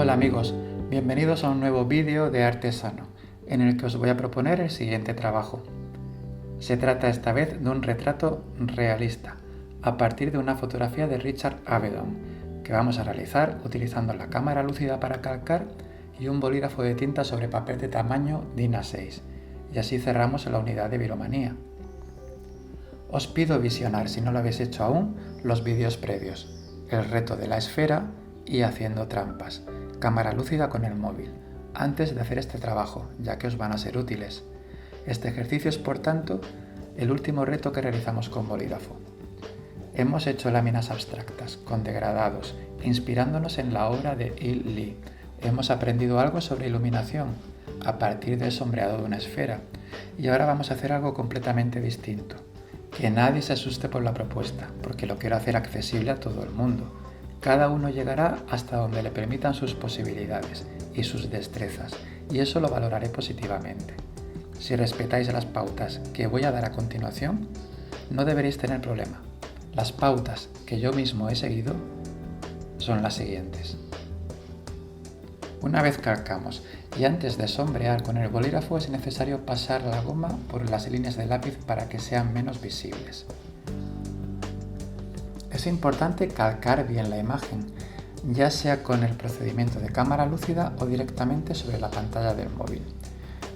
Hola amigos, bienvenidos a un nuevo vídeo de Artesano, en el que os voy a proponer el siguiente trabajo. Se trata esta vez de un retrato realista, a partir de una fotografía de Richard Avedon, que vamos a realizar utilizando la cámara lúcida para calcar y un bolígrafo de tinta sobre papel de tamaño DIN A6, y así cerramos la unidad de Viromanía. Os pido visionar, si no lo habéis hecho aún, los vídeos previos, el reto de la esfera y haciendo trampas, cámara lúcida con el móvil, antes de hacer este trabajo, ya que os van a ser útiles. Este ejercicio es, por tanto, el último reto que realizamos con bolígrafo. Hemos hecho láminas abstractas, con degradados, inspirándonos en la obra de Il Li. Hemos aprendido algo sobre iluminación, a partir del sombreado de una esfera, y ahora vamos a hacer algo completamente distinto. Que nadie se asuste por la propuesta, porque lo quiero hacer accesible a todo el mundo. Cada uno llegará hasta donde le permitan sus posibilidades y sus destrezas, y eso lo valoraré positivamente. Si respetáis las pautas que voy a dar a continuación, no deberéis tener problema. Las pautas que yo mismo he seguido son las siguientes. Una vez calcamos y antes de sombrear con el bolígrafo es necesario pasar la goma por las líneas del lápiz para que sean menos visibles. Es importante calcar bien la imagen, ya sea con el procedimiento de cámara lúcida o directamente sobre la pantalla del móvil.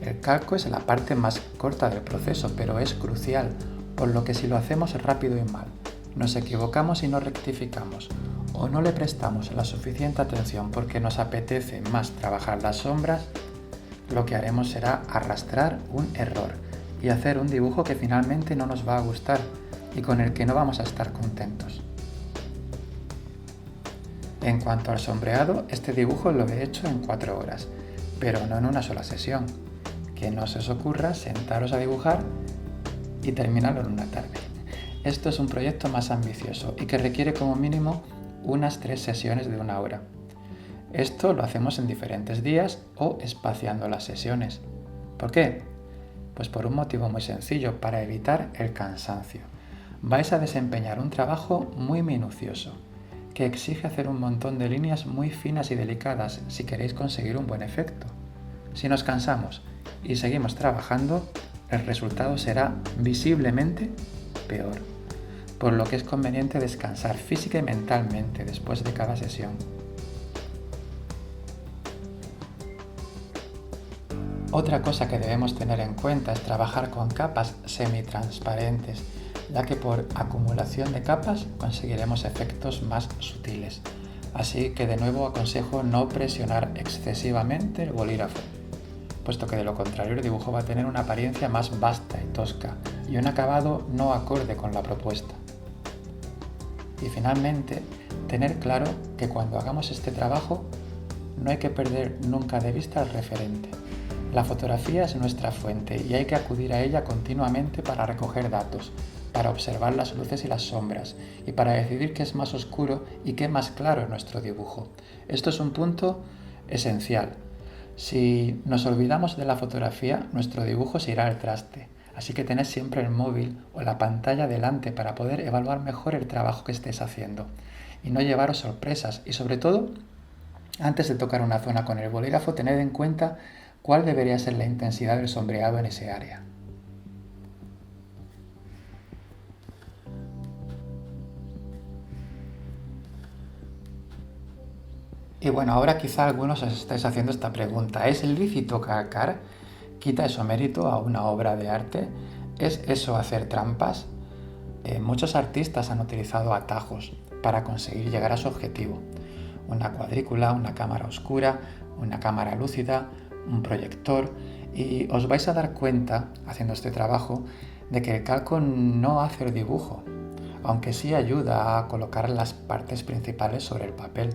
El calco es la parte más corta del proceso, pero es crucial, por lo que si lo hacemos rápido y mal, nos equivocamos y no rectificamos, o no le prestamos la suficiente atención porque nos apetece más trabajar las sombras, lo que haremos será arrastrar un error y hacer un dibujo que finalmente no nos va a gustar y con el que no vamos a estar contentos. En cuanto al sombreado, este dibujo lo he hecho en 4 horas, pero no en una sola sesión. Que no se os ocurra sentaros a dibujar y terminarlo en una tarde. Esto es un proyecto más ambicioso y que requiere como mínimo unas 3 sesiones de 1 hora. Esto lo hacemos en diferentes días o espaciando las sesiones. ¿Por qué? Pues por un motivo muy sencillo, para evitar el cansancio. Vais a desempeñar un trabajo muy minucioso, que exige hacer un montón de líneas muy finas y delicadas si queréis conseguir un buen efecto. Si nos cansamos y seguimos trabajando, el resultado será visiblemente peor, por lo que es conveniente descansar física y mentalmente después de cada sesión. Otra cosa que debemos tener en cuenta es trabajar con capas semitransparentes, ya que por acumulación de capas conseguiremos efectos más sutiles. Así que de nuevo aconsejo no presionar excesivamente el bolígrafo, puesto que de lo contrario el dibujo va a tener una apariencia más vasta y tosca y un acabado no acorde con la propuesta. Y finalmente, tener claro que cuando hagamos este trabajo no hay que perder nunca de vista el referente. La fotografía es nuestra fuente y hay que acudir a ella continuamente para recoger datos, para observar las luces y las sombras y para decidir qué es más oscuro y qué más claro en nuestro dibujo. Esto es un punto esencial. Si nos olvidamos de la fotografía, nuestro dibujo se irá al traste. Así que tened siempre el móvil o la pantalla delante para poder evaluar mejor el trabajo que estés haciendo y no llevaros sorpresas. Y sobre todo, antes de tocar una zona con el bolígrafo, tened en cuenta cuál debería ser la intensidad del sombreado en ese área. Y bueno, ahora quizá algunos os estáis haciendo esta pregunta. ¿Es lícito calcar? ¿Quita eso mérito a una obra de arte? ¿Es eso hacer trampas? Muchos artistas han utilizado atajos para conseguir llegar a su objetivo. Una cuadrícula, una cámara oscura, una cámara lúcida, un proyector, y os vais a dar cuenta, haciendo este trabajo, de que el calco no hace el dibujo, aunque sí ayuda a colocar las partes principales sobre el papel.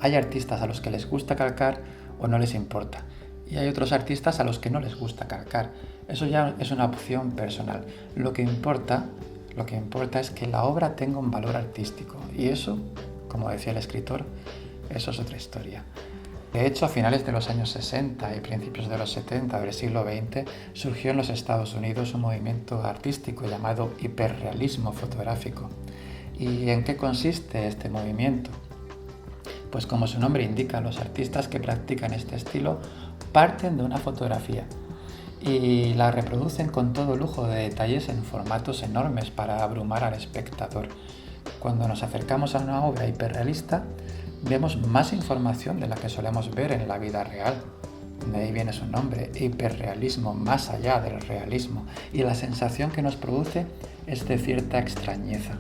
Hay artistas a los que les gusta calcar o no les importa, y hay otros artistas a los que no les gusta calcar. Eso ya es una opción personal. Lo que importa es que la obra tenga un valor artístico, y eso, como decía el escritor, eso es otra historia. De hecho, a finales de los años 60 y principios de los 70 del siglo XX surgió en los Estados Unidos un movimiento artístico llamado hiperrealismo fotográfico. ¿Y en qué consiste este movimiento? Pues como su nombre indica, los artistas que practican este estilo parten de una fotografía y la reproducen con todo lujo de detalles en formatos enormes para abrumar al espectador. Cuando nos acercamos a una obra hiperrealista, vemos más información de la que solemos ver en la vida real. De ahí viene su nombre, hiperrealismo, más allá del realismo, y la sensación que nos produce es de cierta extrañeza.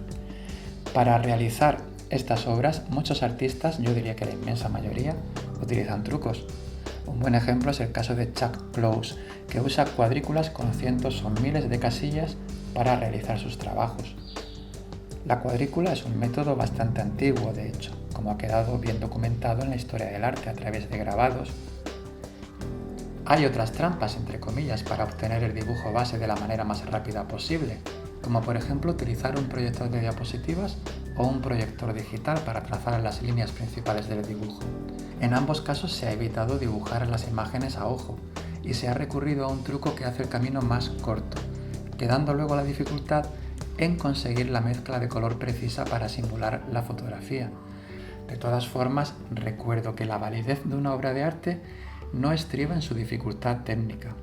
Para realizar estas obras, muchos artistas, yo diría que la inmensa mayoría, utilizan trucos. Un buen ejemplo es el caso de Chuck Close, que usa cuadrículas con cientos o miles de casillas para realizar sus trabajos. La cuadrícula es un método bastante antiguo, de hecho, como ha quedado bien documentado en la historia del arte a través de grabados. Hay otras trampas, entre comillas, para obtener el dibujo base de la manera más rápida posible, como por ejemplo utilizar un proyector de diapositivas o un proyector digital para trazar las líneas principales del dibujo. En ambos casos se ha evitado dibujar las imágenes a ojo y se ha recurrido a un truco que hace el camino más corto, quedando luego la dificultad en conseguir la mezcla de color precisa para simular la fotografía. De todas formas, recuerdo que la validez de una obra de arte no estriba en su dificultad técnica.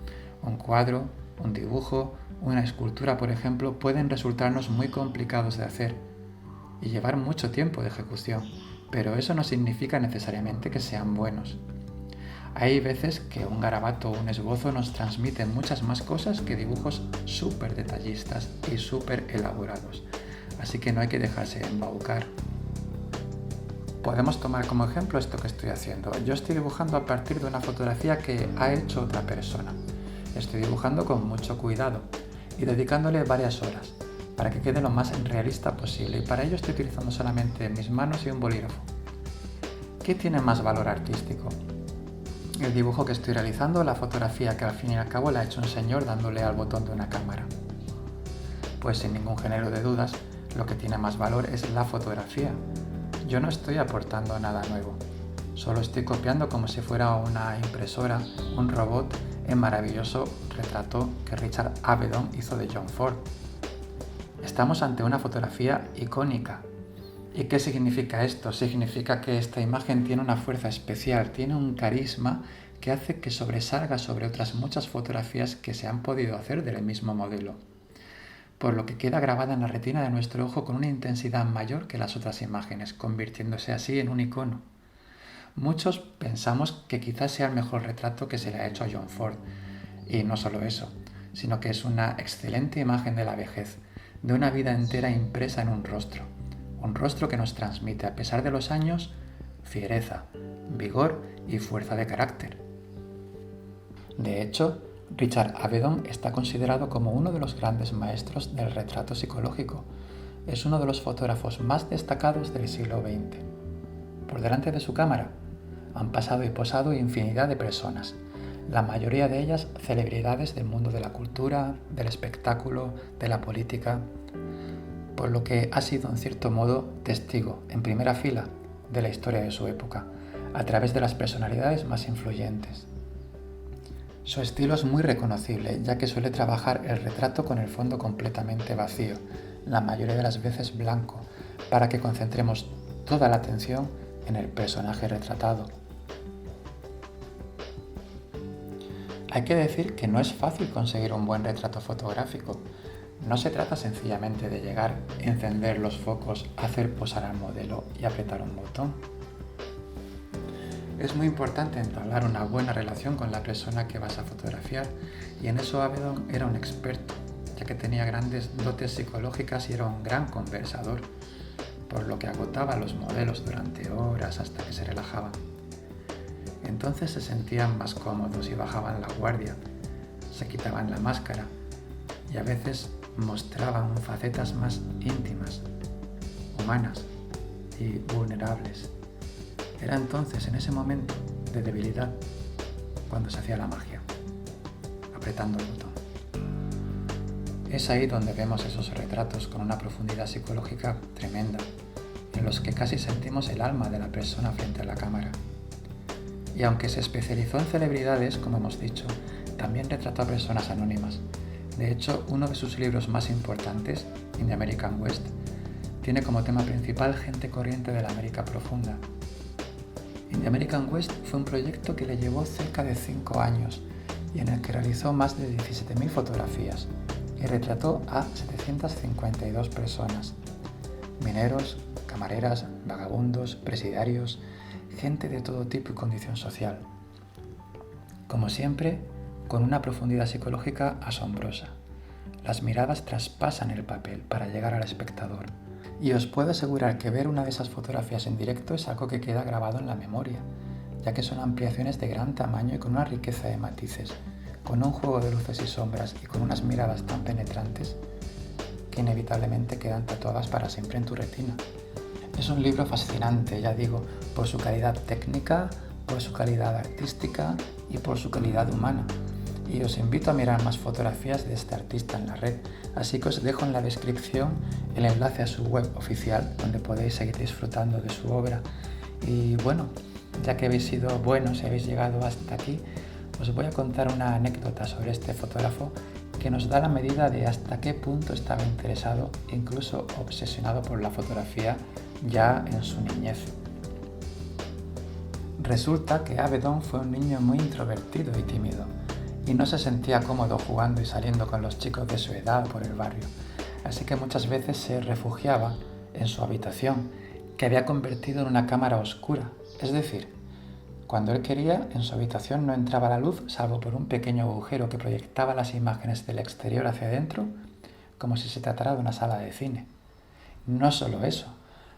Un cuadro, un dibujo, una escultura, por ejemplo, pueden resultarnos muy complicados de hacer y llevar mucho tiempo de ejecución, pero eso no significa necesariamente que sean buenos. Hay veces que un garabato o un esbozo nos transmite muchas más cosas que dibujos súper detallistas y súper elaborados, así que no hay que dejarse embaucar. Podemos tomar como ejemplo esto que estoy haciendo. Yo estoy dibujando a partir de una fotografía que ha hecho otra persona. Estoy dibujando con mucho cuidado y dedicándole varias horas para que quede lo más realista posible, y para ello estoy utilizando solamente mis manos y un bolígrafo. ¿Qué tiene más valor artístico? ¿El dibujo que estoy realizando o la fotografía que al fin y al cabo la ha hecho un señor dándole al botón de una cámara? Pues sin ningún género de dudas, lo que tiene más valor es la fotografía. Yo no estoy aportando nada nuevo, solo estoy copiando como si fuera una impresora, un robot, el maravilloso retrato que Richard Avedon hizo de John Ford. Estamos ante una fotografía icónica. ¿Y qué significa esto? Significa que esta imagen tiene una fuerza especial, tiene un carisma que hace que sobresalga sobre otras muchas fotografías que se han podido hacer del mismo modelo, por lo que queda grabada en la retina de nuestro ojo con una intensidad mayor que las otras imágenes, convirtiéndose así en un icono. Muchos pensamos que quizás sea el mejor retrato que se le ha hecho a John Ford, y no solo eso, sino que es una excelente imagen de la vejez, de una vida entera impresa en un rostro que nos transmite, a pesar de los años, fiereza, vigor y fuerza de carácter. De hecho, Richard Avedon está considerado como uno de los grandes maestros del retrato psicológico. Es uno de los fotógrafos más destacados del siglo XX. Por delante de su cámara han pasado y posado infinidad de personas, la mayoría de ellas celebridades del mundo de la cultura, del espectáculo, de la política, por lo que ha sido en cierto modo testigo en primera fila de la historia de su época, a través de las personalidades más influyentes. Su estilo es muy reconocible, ya que suele trabajar el retrato con el fondo completamente vacío, la mayoría de las veces blanco, para que concentremos toda la atención en el personaje retratado. Hay que decir que no es fácil conseguir un buen retrato fotográfico. No se trata sencillamente de llegar, encender los focos, hacer posar al modelo y apretar un botón. Es muy importante entablar una buena relación con la persona que vas a fotografiar, y en eso Avedon era un experto, ya que tenía grandes dotes psicológicas y era un gran conversador, por lo que agotaba a los modelos durante horas hasta que se relajaban. Entonces se sentían más cómodos y bajaban la guardia, se quitaban la máscara y a veces mostraban facetas más íntimas, humanas y vulnerables. Era entonces, en ese momento de debilidad, cuando se hacía la magia, apretando el botón. Es ahí donde vemos esos retratos con una profundidad psicológica tremenda, en los que casi sentimos el alma de la persona frente a la cámara. Y aunque se especializó en celebridades, como hemos dicho, también retrató a personas anónimas. De hecho, uno de sus libros más importantes, In the American West, tiene como tema principal gente corriente de la América profunda. In the American West fue un proyecto que le llevó cerca de 5 años y en el que realizó más de 17.000 fotografías y retrató a 752 personas: mineros, camareras, vagabundos, presidiarios, gente de todo tipo y condición social. Como siempre, con una profundidad psicológica asombrosa. Las miradas traspasan el papel para llegar al espectador. Y os puedo asegurar que ver una de esas fotografías en directo es algo que queda grabado en la memoria, ya que son ampliaciones de gran tamaño y con una riqueza de matices, con un juego de luces y sombras y con unas miradas tan penetrantes que inevitablemente quedan tatuadas para siempre en tu retina. Es un libro fascinante, ya digo, por su calidad técnica, por su calidad artística y por su calidad humana. Y os invito a mirar más fotografías de este artista en la red, así que os dejo en la descripción el enlace a su web oficial, donde podéis seguir disfrutando de su obra. Y bueno, ya que habéis sido buenos y habéis llegado hasta aquí, os voy a contar una anécdota sobre este fotógrafo que nos da la medida de hasta qué punto estaba interesado, incluso obsesionado por la fotografía ya en su niñez. Resulta que Avedon fue un niño muy introvertido y tímido, y no se sentía cómodo jugando y saliendo con los chicos de su edad por el barrio, así que muchas veces se refugiaba en su habitación, que había convertido en una cámara oscura, es decir, cuando él quería, en su habitación no entraba la luz salvo por un pequeño agujero que proyectaba las imágenes del exterior hacia adentro, como si se tratara de una sala de cine. No solo eso,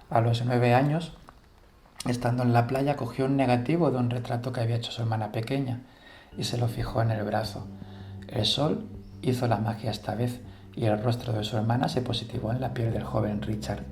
a los 9 años, estando en la playa, cogió un negativo de un retrato que había hecho su hermana pequeña y se lo fijó en el brazo. El sol hizo la magia esta vez y el rostro de su hermana se positivó en la piel del joven Richard.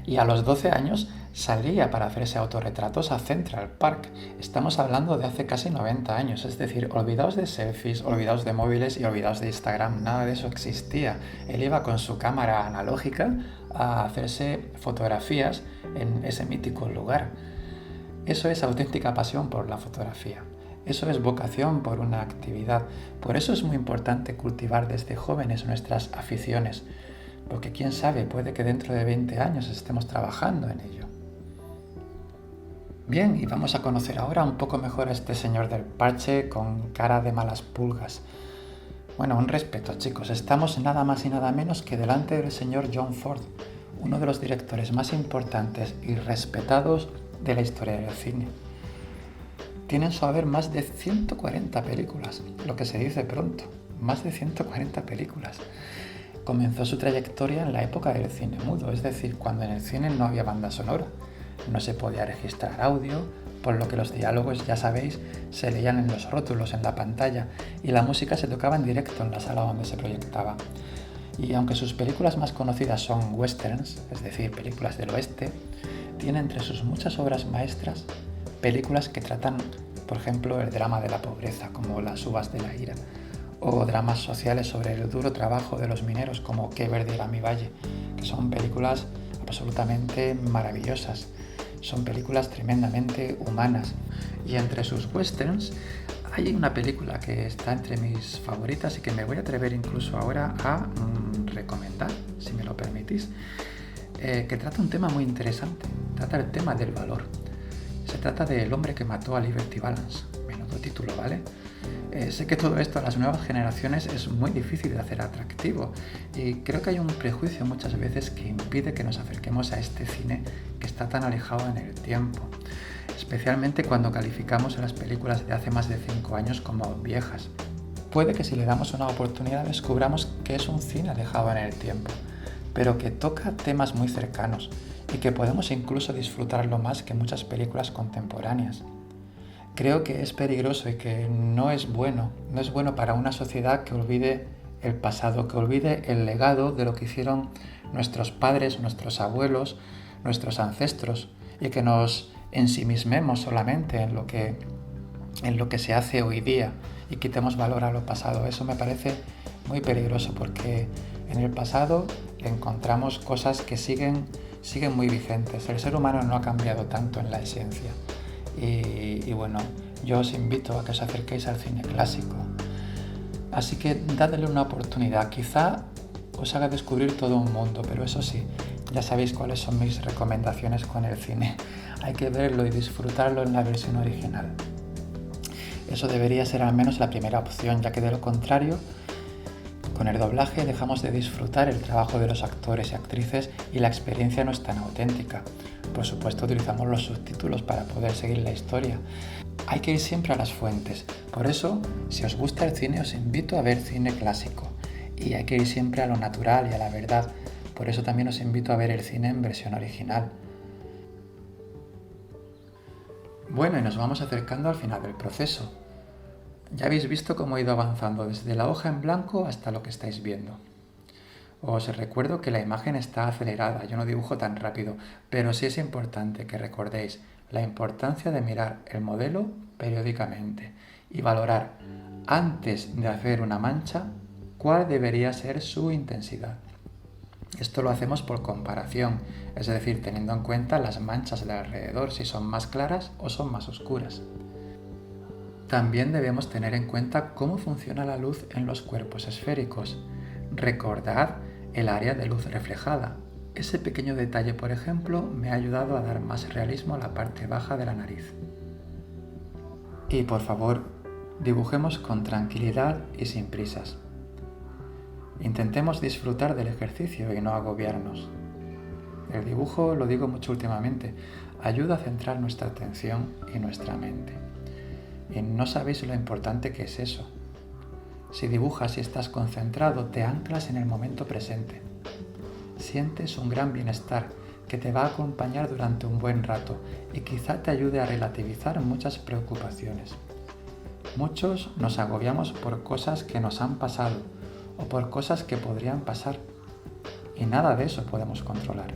Y a los 12 años salía para hacerse autorretratos a Central Park. Estamos hablando de hace casi 90 años, es decir, olvidaos de selfies, olvidaos de móviles y olvidaos de Instagram, nada de eso existía. Él iba con su cámara analógica a hacerse fotografías en ese mítico lugar. Eso es auténtica pasión por la fotografía. Eso es vocación por una actividad. Por eso es muy importante cultivar desde jóvenes nuestras aficiones, porque quién sabe, puede que dentro de 20 años estemos trabajando en ello. Bien, y vamos a conocer ahora un poco mejor a este señor del parche con cara de malas pulgas. Bueno, un respeto, chicos, estamos nada más y nada menos que delante del señor John Ford, uno de los directores más importantes y respetados de la historia del cine. Tiene en su haber más de 140 películas, lo que se dice pronto, más de 140 películas. Comenzó su trayectoria en la época del cine mudo, es decir, cuando en el cine no había banda sonora, no se podía registrar audio, por lo que los diálogos, ya sabéis, se leían en los rótulos en la pantalla y la música se tocaba en directo en la sala donde se proyectaba. Y aunque sus películas más conocidas son westerns, es decir, películas del oeste, tiene entre sus muchas obras maestras películas que tratan, por ejemplo, el drama de la pobreza, como Las uvas de la ira, o dramas sociales sobre el duro trabajo de los mineros, como Qué verde era mi valle, que son películas absolutamente maravillosas. Son películas tremendamente humanas. Y entre sus westerns hay una película que está entre mis favoritas y que me voy a atrever incluso ahora a recomendar, si me lo permitís, que trata un tema muy interesante. Trata el tema del valor. Se trata de El hombre que mató a Liberty Balance. Menudo título, ¿vale? Sé que todo esto a las nuevas generaciones es muy difícil de hacer atractivo y creo que hay un prejuicio muchas veces que impide que nos acerquemos a este cine que está tan alejado en el tiempo, especialmente cuando calificamos a las películas de hace más de 5 años como viejas. Puede que si le damos una oportunidad descubramos que es un cine alejado en el tiempo, pero que toca temas muy cercanos y que podemos incluso disfrutarlo más que muchas películas contemporáneas. Creo que es peligroso y que no es bueno para una sociedad que olvide el pasado, que olvide el legado de lo que hicieron nuestros padres, nuestros abuelos, nuestros ancestros y que nos ensimismemos solamente en lo que se hace hoy día y quitemos valor a lo pasado. Eso me parece muy peligroso porque en el pasado encontramos cosas que siguen muy vigentes. El ser humano no ha cambiado tanto en la esencia. Y bueno, yo os invito a que os acerquéis al cine clásico. Así que dadle una oportunidad. Quizá os haga descubrir todo un mundo, pero eso sí, Ya sabéis cuáles son mis recomendaciones con el cine. Hay que verlo y disfrutarlo en la versión original. Eso debería ser al menos la primera opción, ya que de lo contrario, con el doblaje dejamos de disfrutar el trabajo de los actores y actrices y la experiencia no es tan auténtica. Por supuesto, utilizamos los subtítulos para poder seguir la historia. Hay que ir siempre a las fuentes. Por eso, si os gusta el cine, os invito a ver cine clásico. Y hay que ir siempre a lo natural y a la verdad. Por eso también os invito a ver el cine en versión original. Bueno, y nos vamos acercando al final del proceso. Ya habéis visto cómo he ido avanzando desde la hoja en blanco hasta lo que estáis viendo. Os recuerdo que la imagen está acelerada, yo no dibujo tan rápido, pero sí es importante que recordéis la importancia de mirar el modelo periódicamente y valorar, antes de hacer una mancha, cuál debería ser su intensidad. Esto lo hacemos por comparación, es decir, teniendo en cuenta las manchas de alrededor, si son más claras o son más oscuras. También debemos tener en cuenta cómo funciona la luz en los cuerpos esféricos. Recordad el área de luz reflejada. Ese pequeño detalle, por ejemplo, me ha ayudado a dar más realismo a la parte baja de la nariz. Y por favor, dibujemos con tranquilidad y sin prisas. Intentemos disfrutar del ejercicio y no agobiarnos. El dibujo, lo digo mucho últimamente, ayuda a centrar nuestra atención y nuestra mente. Y no sabéis lo importante que es eso. Si dibujas y estás concentrado, te anclas en el momento presente. Sientes un gran bienestar que te va a acompañar durante un buen rato y quizá te ayude a relativizar muchas preocupaciones. Muchos nos agobiamos por cosas que nos han pasado o por cosas que podrían pasar. Y nada de eso podemos controlar.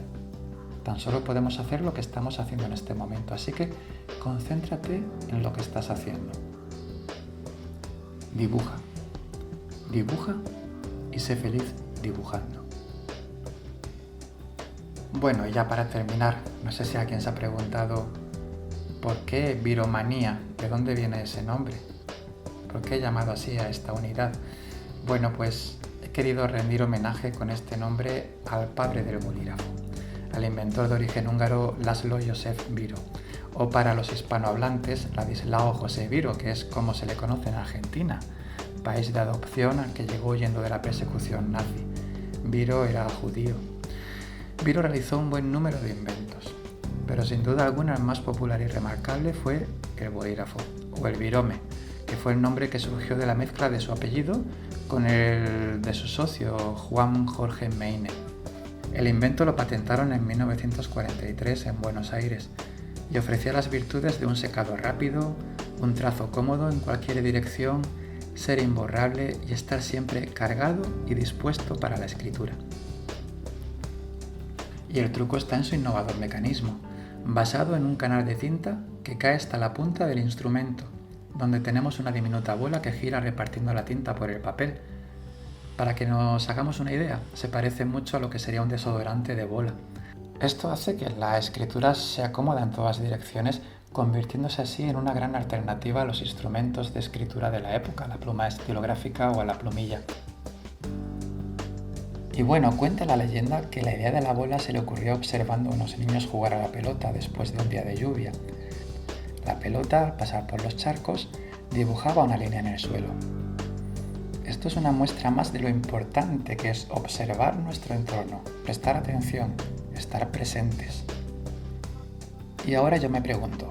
Tan solo podemos hacer lo que estamos haciendo en este momento. Así que concéntrate en lo que estás haciendo. Dibuja. Dibuja y sé feliz dibujando. Bueno, y ya para terminar, no sé si alguien se ha preguntado ¿por qué viromanía? ¿De dónde viene ese nombre? ¿Por qué he llamado así a esta unidad? Bueno, pues he querido rendir homenaje con este nombre al padre del bolígrafo, al inventor de origen húngaro László József Bíró, o para los hispanohablantes Ladislao José Biro, que es como se le conoce en Argentina, país de adopción al que llegó huyendo de la persecución nazi. Biro era judío. Biro realizó un buen número de inventos, pero sin duda alguna el más popular y remarcable fue el bolígrafo, o el birome, que fue el nombre que surgió de la mezcla de su apellido con el de su socio Juan Jorge Meine. El invento lo patentaron en 1943 en Buenos Aires y ofrecía las virtudes de un secado rápido, un trazo cómodo en cualquier dirección, ser imborrable y estar siempre cargado y dispuesto para la escritura. Y el truco está en su innovador mecanismo, basado en un canal de tinta que cae hasta la punta del instrumento, donde tenemos una diminuta bola que gira repartiendo la tinta por el papel. Para que nos hagamos una idea, se parece mucho a lo que sería un desodorante de bola. Esto hace que la escritura sea cómoda en todas direcciones, convirtiéndose así en una gran alternativa a los instrumentos de escritura de la época, la pluma estilográfica o a la plumilla. Y bueno, cuenta la leyenda que la idea de la bola se le ocurrió observando a unos niños jugar a la pelota después de un día de lluvia. La pelota, al pasar por los charcos, dibujaba una línea en el suelo. Esto es una muestra más de lo importante que es observar nuestro entorno, prestar atención, estar presentes. Y ahora yo me pregunto,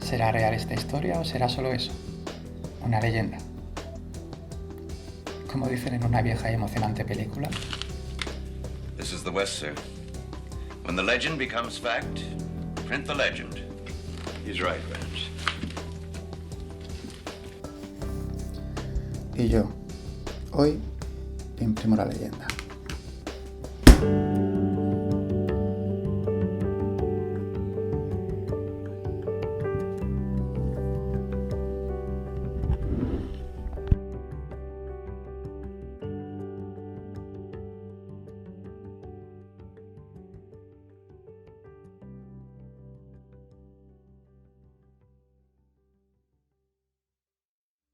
¿será real esta historia o será solo eso? Una leyenda. Como dicen en una vieja y emocionante película. This is the West, sir. When the legend becomes fact, print the legend. He's right, Rance. Y yo, hoy, imprimo la leyenda.